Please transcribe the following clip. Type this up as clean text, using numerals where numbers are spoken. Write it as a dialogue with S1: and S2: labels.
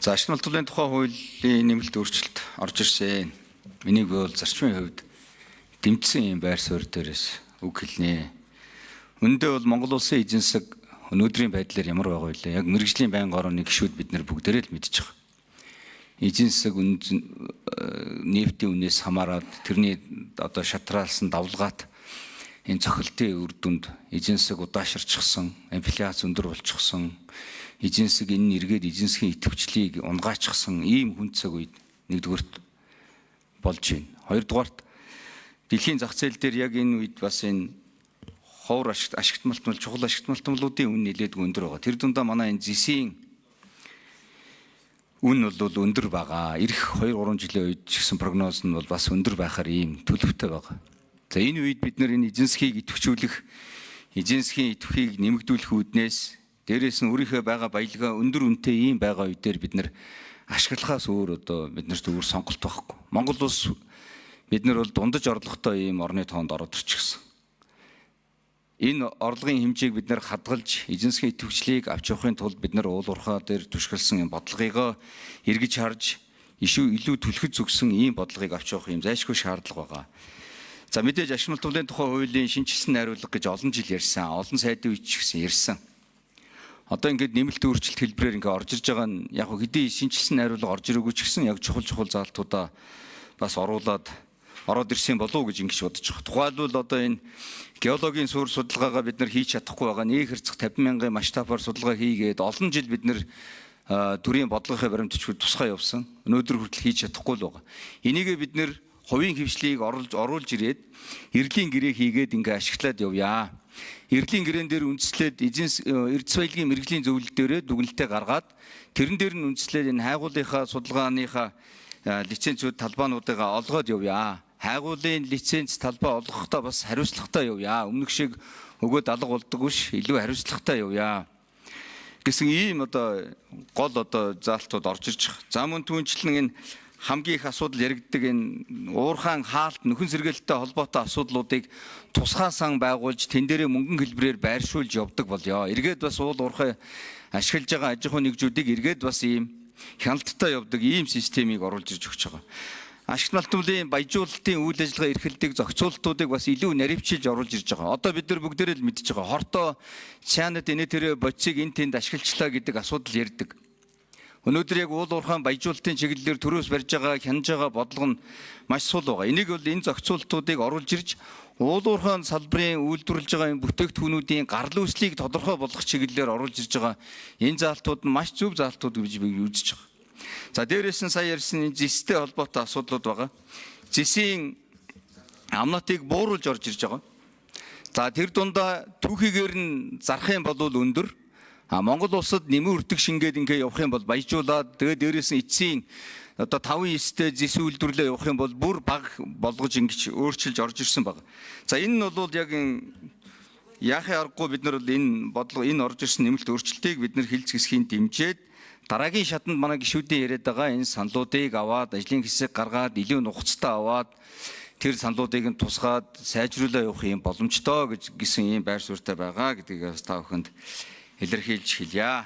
S1: За ашиг малтуулын тухай хуулийн нэмэлт өөрчлөлт орж ирсэн. Энийг бол зарчмын хувьд дэмжсэн юм байр суурь дээрээс үг хэлнэ. Үндэ бол Монгол улсын эзэн засаг өнөөдрийн байдлаар ямар байгаа вэ? Яг мэргэжлийн байнгын орны гишүүд бид нар бүгдээрээ л мэдж байгаа. Эзэн засаг нефтийн үнээс хамаарат тэрний одоо шатраалсан давлгаат энэ цохилтын үр дүнд эзэн засаг удаашрчихсан, инфляц өндөр болчихсон, эзэн засаг энэ эргээд эзэн засгийн идэвхжлийг унгаачсан ийм хүн цаг үед нэгдүгээрт болж байна. Хоёрдугаарт дэлхийн зах зээл дээр яг энэ үед бас энэ ховор ашигт малтмал чухал ашигт малтмалуудын үн нэлээдгүй өндөр байгаа. Тэр дундаа манай энэ зэсийн үн бол өндөр байгаа. Ирэх 2-3 жилийн үед ч гэсэн прогноз нь бол бас өндөр байхаар ийм төлөвтэй байгаа. За энэ үед бид нар энэ эзэн засгийг идэвхжүүлэх, эзэн засгийн идэвхийг нэмэгдүүлэх үүднээс дээрээс нь өөрийнхөө байгаа баялгаа өндөр үнэтэй ийм байгаа үедэр бид нар ашиглахаас өөр одоо биднэрт өөр сонголт байхгүй. Монгол улс бид нар бол дундаж орлоготой ийм орны тоонд ороод ирчихсэн. Энэ орлогын хэмжээг бид нар хадгалж эзэн засгийн идэвхжлийг авч явахын тулд бид нар уул уурхай дээр түшгэлсэн юм бодлогыг эргэж харж илүү түлхэц зүгсэн ийм бодлогыг авч явах юм зайлшгүй шаардлага байгаа. За мэдээж ашиг малтуулын тухай хуулийн шинжилсэн найруулга гэж олон жил ярьсан, олон сайдын үед ч гэсэн ярьсан. Одоо ингээд нэмэлт өөрчлөлт хэлбэрээр ингээд орж ирж байгаа нь яг хэдий шинжилсэн найруулга орж ирээгүй ч гэсэн яг чухал заалтуудаа бас ороод ирсэн болов уу гэж ингэж бодож байгаа. Тухайлбал одоо энэ геологийн суурь судалгаагаа бид нар хийж чадахгүй байгаа. Нэг хэрцэг 50,000-ын масштабаар судалгаа хийгээд олон жил бид нар төрийн бодлогын баримтчгүй тусгай явсан. Өнөөдөр хүртэл хийж чадахгүй л байгаа. Энийгээ бид нар хувийн хвшлийг оруулж ирээд эрдлийн гэрээ хийгээд ингээ ашиглаад явъя. Эрдлийн гэрээн дээр үндэслээд эрдэс баялагын мэрэгжлийн зөвлөлт дээрээ дүгнэлтээ гаргаад тэрэн дээр нь үндэслээд энэ хайгуулынхаа судалгааныхаа лицензүүд талбаануудыг олгоод явъя. Хайгуулын лиценз талбай олгохдоо бас хариуцлагатай явъя. Өмнөх шиг өгөөд алга болдоггүй ш, илүү хариуцлагатай явъя гэсэн ийм одоо гол одоо заалтууд орж ирж байгаа. За мөн түүнчлэн энэ хамгийн их асуудал яригддаг энэ уурхаан хаалт нөхөн сэргээлттэй холбоотой асуудлуудыг тусгай сан байгуулж тэн дээрээ мөнгөн хэлбэрээр байршуулж явдаг болёо. Эргээд бас уул уурхай ашиглаж байгаа аж ахуйн нэгжүүдийг эргээд бас ийм хяналттай явдаг ийм системийг оруулж ирж өгч байгаа. Ашигт малтмалын баяжуулалтын үйл ажиллагаа эрхэлдэг зохицуулалтуудыг бас илүү наривчилж оруулж ирж байгаа. Одоо бид нар бүгдээрээ л мэдж байгаа. Хортой чанад энэ тэр бодисыг энэ тэнд ашиглажлаа гэдэг асуудал ярьдаг. Өнөөдөр яг уул уурхайн баяжуулалтын чиглэлээр төрөөс барьж байгаа, хянаж байгаа бодлого нь маш сул байгаа. Энийг бол энэ зохицуулалтуудыг оруулж ирж уул уурхайн салбарын үйлдвэрлэж байгаа энэ бүтээгдэхүүнүүдийн гарлын үслийг тодорхой болгох чиглэлээр оруулж ирж байгаа энэ заалтууд нь маш зөв заалтууд гэж би үзэж байгаа. За дээрээс нь сая ярьсан зэстэй холбоотой асуудлууд байгаа. Зэсийн амнатыг бууруулж орж ирж байгаа. За тэр дундаа түүхийгээр нь зарах юм бол өндөр. Монгол улсад нэмэн үрдэг шингээд ингээ явах юм бол баяжуулаад тэгээд дээрээс нь эцсийн одоо 5-9-тэй зэс үйлдвэрлэлээ явах юм бол бүр бага болгож ингэж өөрчилж орж ирсэн баг. За энэ нь бол яг яахын аргагүй бид нар энэ бодлого энэ орж ирсэн нэмэлт өөрчлөлтийг бид нар хилж гисхийн дэмжиж дараагийн шатанд манай гишүүдийн яриад байгаа энэ саналуудыг аваад ажлын хэсэг гаргаад илүү нухацтай аваад тэр саналуудыг нь тусгаад сайжруулаа явах юм боломжтой гэсэн ийм байр суурьтай байгаа гэдгийг та бүхэнд илэрхийлж хэлье.